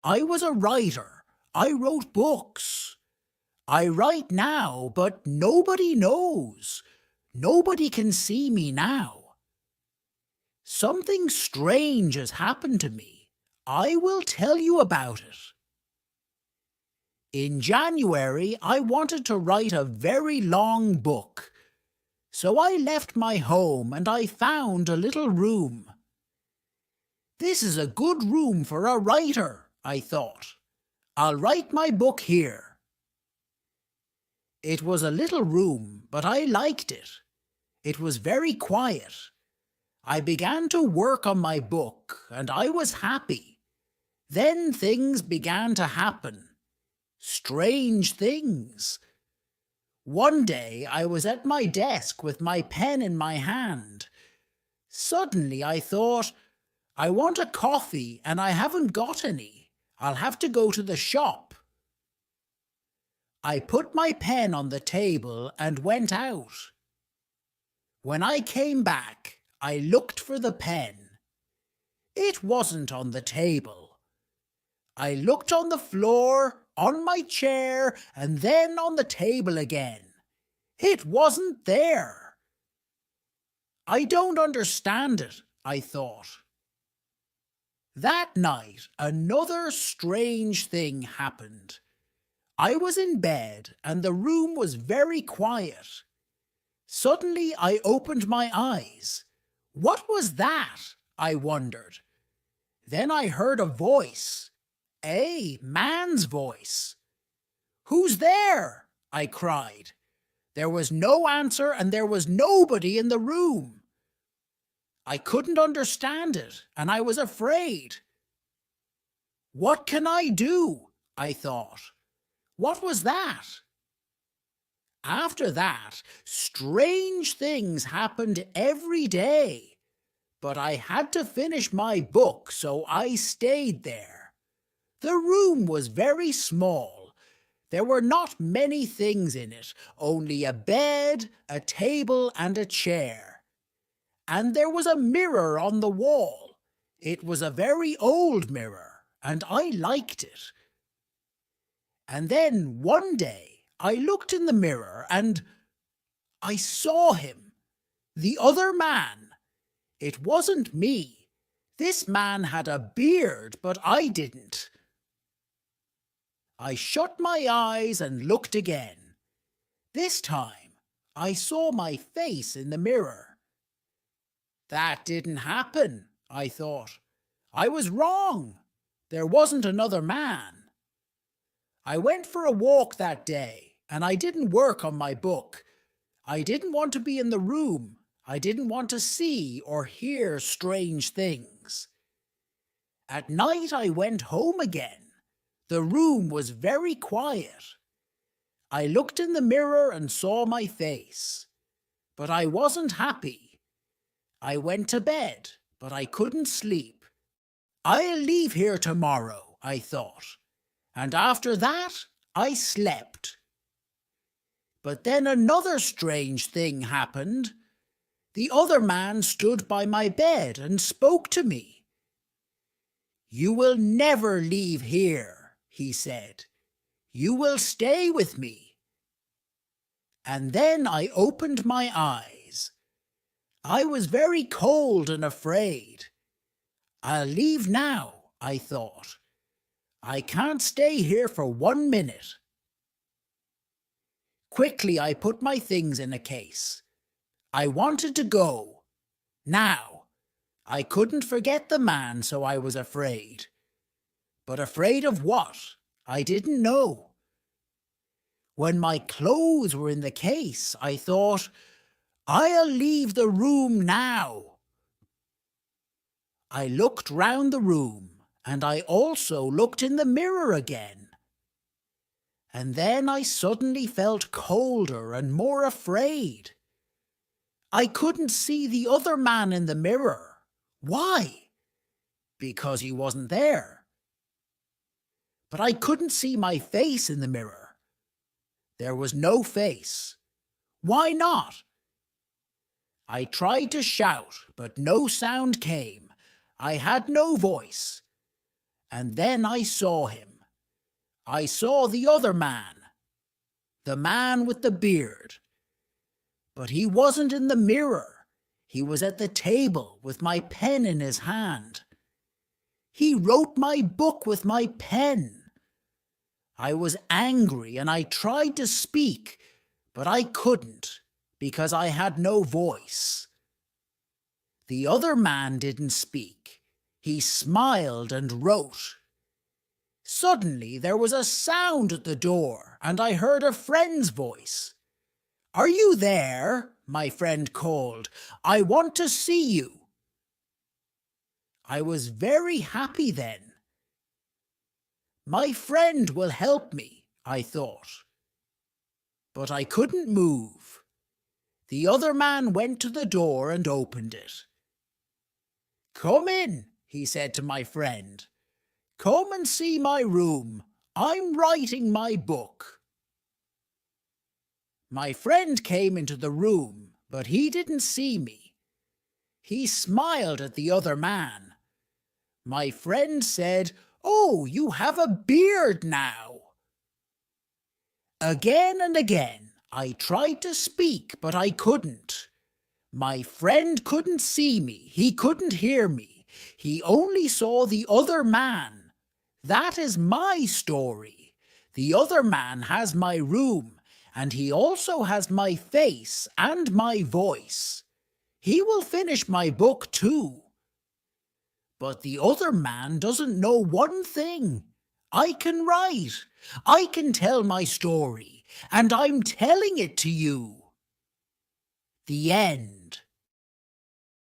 I was a writer. I wrote books. I write now, but nobody knows. Nobody can see me now. Something strange has happened to me. I will tell you about it. In January, I wanted to write a very long book. So I left my home and I found a little room. This is a good room for a writer, I thought. I'll write my book here. It was a little room, but I liked it. It was very quiet. I began to work on my book and I was happy. Then things began to happen. Strange things. One day I was at my desk with my pen in my hand. Suddenly I thought, I want a coffee and I haven't got any. I'll have to go to the shop. I put my pen on the table and went out. When I came back, I looked for the pen. It wasn't on the table. I looked on the floor, on my chair, and then on the table again. It wasn't there. I don't understand it, I thought. That night, another strange thing happened. I was in bed and the room was very quiet. Suddenly I opened my eyes. What was that? I wondered. Then I heard a voice. A man's voice. Who's there? I cried. There was no answer and there was nobody in the room. I couldn't understand it and I was afraid. What can I do? I thought. What was that? After that, strange things happened every day. But I had to finish my book, so I stayed there. The room was very small. There were not many things in it, only a bed, a table, and a chair. And there was a mirror on the wall. It was a very old mirror, and I liked it. And then one day I looked in the mirror and I saw him, the other man. It wasn't me. This man had a beard, but I didn't. I shut my eyes and looked again. This time I saw my face in the mirror. That didn't happen, I thought. I was wrong. There wasn't another man. I went for a walk that day, and I didn't work on my book. I didn't want to be in the room. I didn't want to see or hear strange things. At night I went home again. The room was very quiet. I looked in the mirror and saw my face. But I wasn't happy. I went to bed, but I couldn't sleep. I'll leave here tomorrow, I thought. And after that, I slept. But then another strange thing happened. The other man stood by my bed and spoke to me. You will never leave here, he said. You will stay with me. And then I opened my eyes. I was very cold and afraid. I'll leave now, I thought. I can't stay here for 1 minute. Quickly I put my things in a case. I wanted to go. Now, I couldn't forget the man, so I was afraid. But afraid of what? I didn't know. When my clothes were in the case, I thought, I'll leave the room now. I looked round the room, and I also looked in the mirror again. And then I suddenly felt colder and more afraid. I couldn't see the other man in the mirror. Why? Because he wasn't there. But I couldn't see my face in the mirror. There was no face. Why not? I tried to shout, but no sound came. I had no voice. And then I saw him. I saw the other man, the man with the beard. But he wasn't in the mirror. He was at the table with my pen in his hand. He wrote my book with my pen. I was angry and I tried to speak, but I couldn't because I had no voice. The other man didn't speak. He smiled and wrote. Suddenly there was a sound at the door and I heard a friend's voice. "Are you there?" my friend called. "I want to see you." I was very happy then. My friend will help me, I thought. But I couldn't move. The other man went to the door and opened it. "Come in," he said to my friend. "Come and see my room. I'm writing my book." My friend came into the room, but he didn't see me. He smiled at the other man. My friend said, "Oh, you have a beard now." Again and again, I tried to speak, but I couldn't. My friend couldn't see me. He couldn't hear me. He only saw the other man. That is my story. The other man has my room, and he also has my face and my voice. He will finish my book too. But the other man doesn't know one thing. I can write. I can tell my story, and I'm telling it to you. The end.